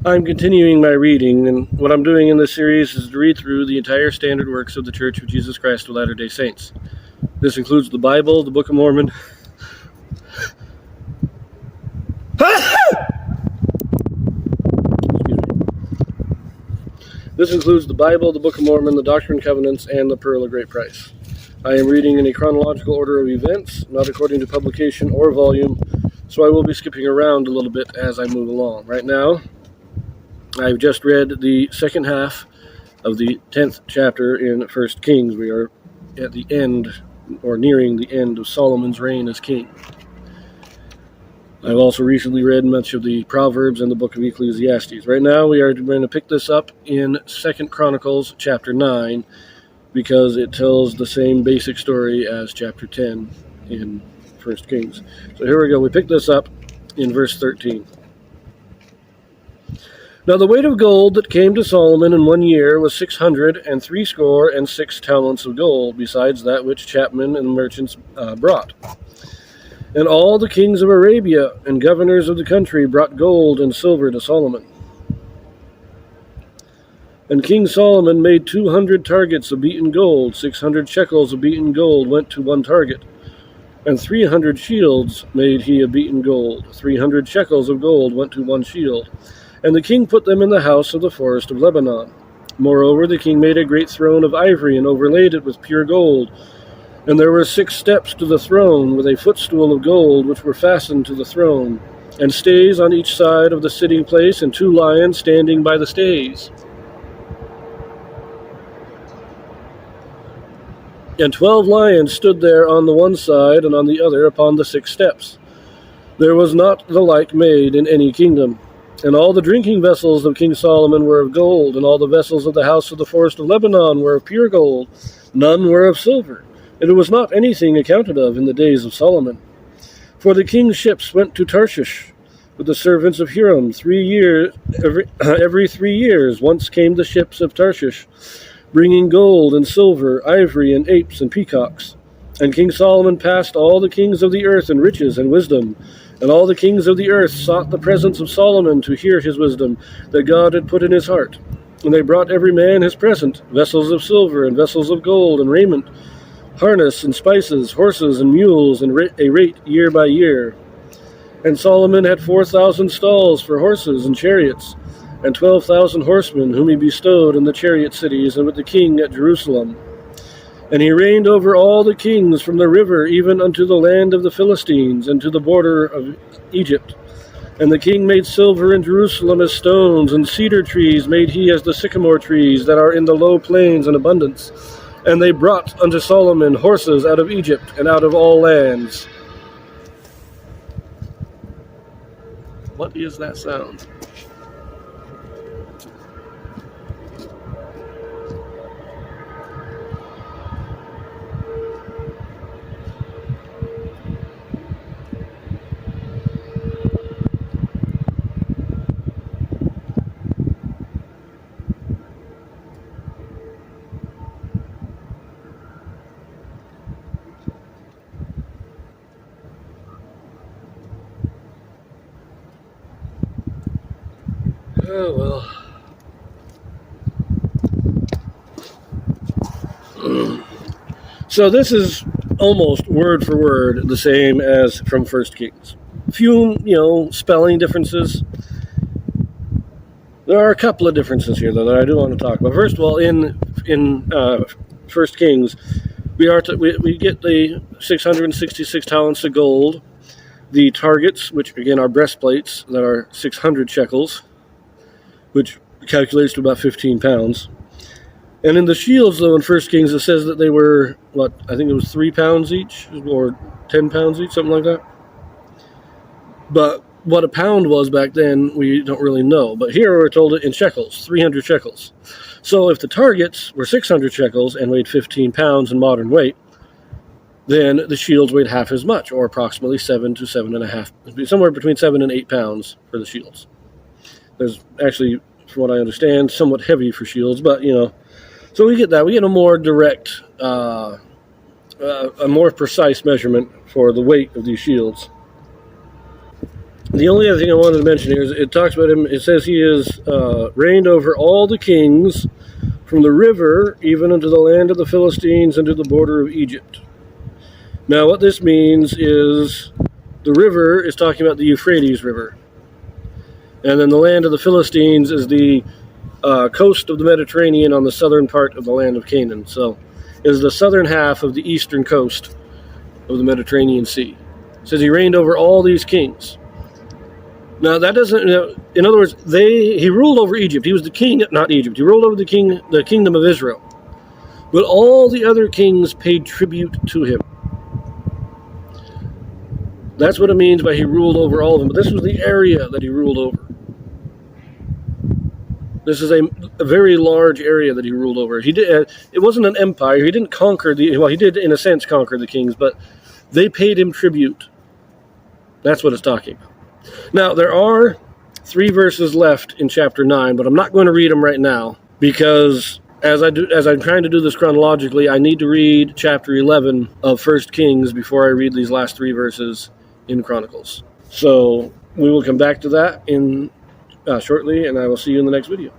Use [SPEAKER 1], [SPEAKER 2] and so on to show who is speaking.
[SPEAKER 1] I'm continuing my reading, and what I'm doing in this series is to read through the entire standard works of the Church of Jesus Christ of Latter-day Saints. This includes the Bible, the Book of Mormon. This includes the Bible, the Book of Mormon, the Doctrine and Covenants, and the Pearl of Great Price. I am reading in a chronological order of events, not according to publication or volume, so I will be skipping around a little bit as I move along. Right now, I've just read the second half of the 10th chapter in 1 Kings. We are at the end, or nearing the end, of Solomon's reign as king. I've also recently read much of the Proverbs and the book of Ecclesiastes. Right now, we are going to pick this up in 2 Chronicles chapter 9, because it tells the same basic story as chapter 10 in 1 Kings. So here we go. We pick this up in verse 13. Now the weight of gold that came to Solomon in 1 year was 666 talents of gold, besides that which chapmen and merchants brought. And all the kings of Arabia and governors of the country brought gold and silver to Solomon. And King Solomon made 200 targets of beaten gold. 600 shekels of beaten gold went to one target. And 300 shields made he of beaten gold. 300 shekels of gold went to one shield. And the king put them in the house of the forest of Lebanon. Moreover, the king made a great throne of ivory and overlaid it with pure gold. And there were 6 steps to the throne, with a footstool of gold, which were fastened to the throne, and stays on each side of the sitting place, and 2 lions standing by the stays. And 12 lions stood there on the one side and on the other upon the 6 steps. There was not the like made in any kingdom. And all the drinking vessels of King Solomon were of gold, and all the vessels of the house of the forest of Lebanon were of pure gold. None were of silver, and it was not anything accounted of in the days of Solomon. For the king's ships went to Tarshish with the servants of Hiram 3 years. Every 3 years once came the ships of Tarshish, bringing gold and silver, ivory and apes and peacocks. And King Solomon passed all the kings of the earth in riches and wisdom. And all the kings of the earth sought the presence of Solomon to hear his wisdom that God had put in his heart. And they brought every man his present, vessels of silver and vessels of gold and raiment, harness and spices, horses and mules, and a rate year by year. And Solomon had 4,000 stalls for horses and chariots, and 12,000 horsemen, whom he bestowed in the chariot cities and with the king at Jerusalem. And he reigned over all the kings from the river even unto the land of the Philistines, and to the border of Egypt. And the king made silver in Jerusalem as stones, and cedar trees made he as the sycamore trees that are in the low plains in abundance. And they brought unto Solomon horses out of Egypt and out of all lands. What is that sound? Oh, well. So this is almost word for word the same as from 1 Kings. Few, spelling differences. There are a couple of differences here, though, that I do want to talk about. First of all, in 1 Kings, we get the 666 talents of gold, the targets, which again are breastplates that are 600 shekels, which calculates to about 15 pounds. And in the shields, though, in 1 Kings, it says that they were, I think it was 3 pounds each, or 10 pounds each, something like that. But what a pound was back then, we don't really know. But here we're told it in shekels, 300 shekels. So if the targets were 600 shekels and weighed 15 pounds in modern weight, then the shields weighed half as much, or approximately 7 to 7.5, somewhere between 7 and 8 pounds for the shields. There's actually, from what I understand, somewhat heavy for shields, but, so we get that. We get a more direct, a more precise measurement for the weight of these shields. The only other thing I wanted to mention here is it talks about him. It says he is reigned over all the kings from the river even unto the land of the Philistines and to the border of Egypt. Now, what this means is the river is talking about the Euphrates River. And then the land of the Philistines is the coast of the Mediterranean on the southern part of the land of Canaan. So is the southern half of the eastern coast of the Mediterranean Sea. It says he reigned over all these kings. Now that doesn't, in other words, he ruled over Egypt. He was the king, not Egypt. He ruled over the kingdom of Israel. But all the other kings paid tribute to him. That's what it means by he ruled over all of them. But this was the area that he ruled over. This is a very large area that he ruled over. He did. It wasn't an empire. He didn't conquer he did in a sense conquer the kings, but they paid him tribute. That's what it's talking about. Now, there are 3 verses left in chapter 9, but I'm not going to read them right now because as I'm trying to do this chronologically, I need to read chapter 11 of 1 Kings before I read these last 3 verses in Chronicles. So we will come back to that in shortly, and I will see you in the next video.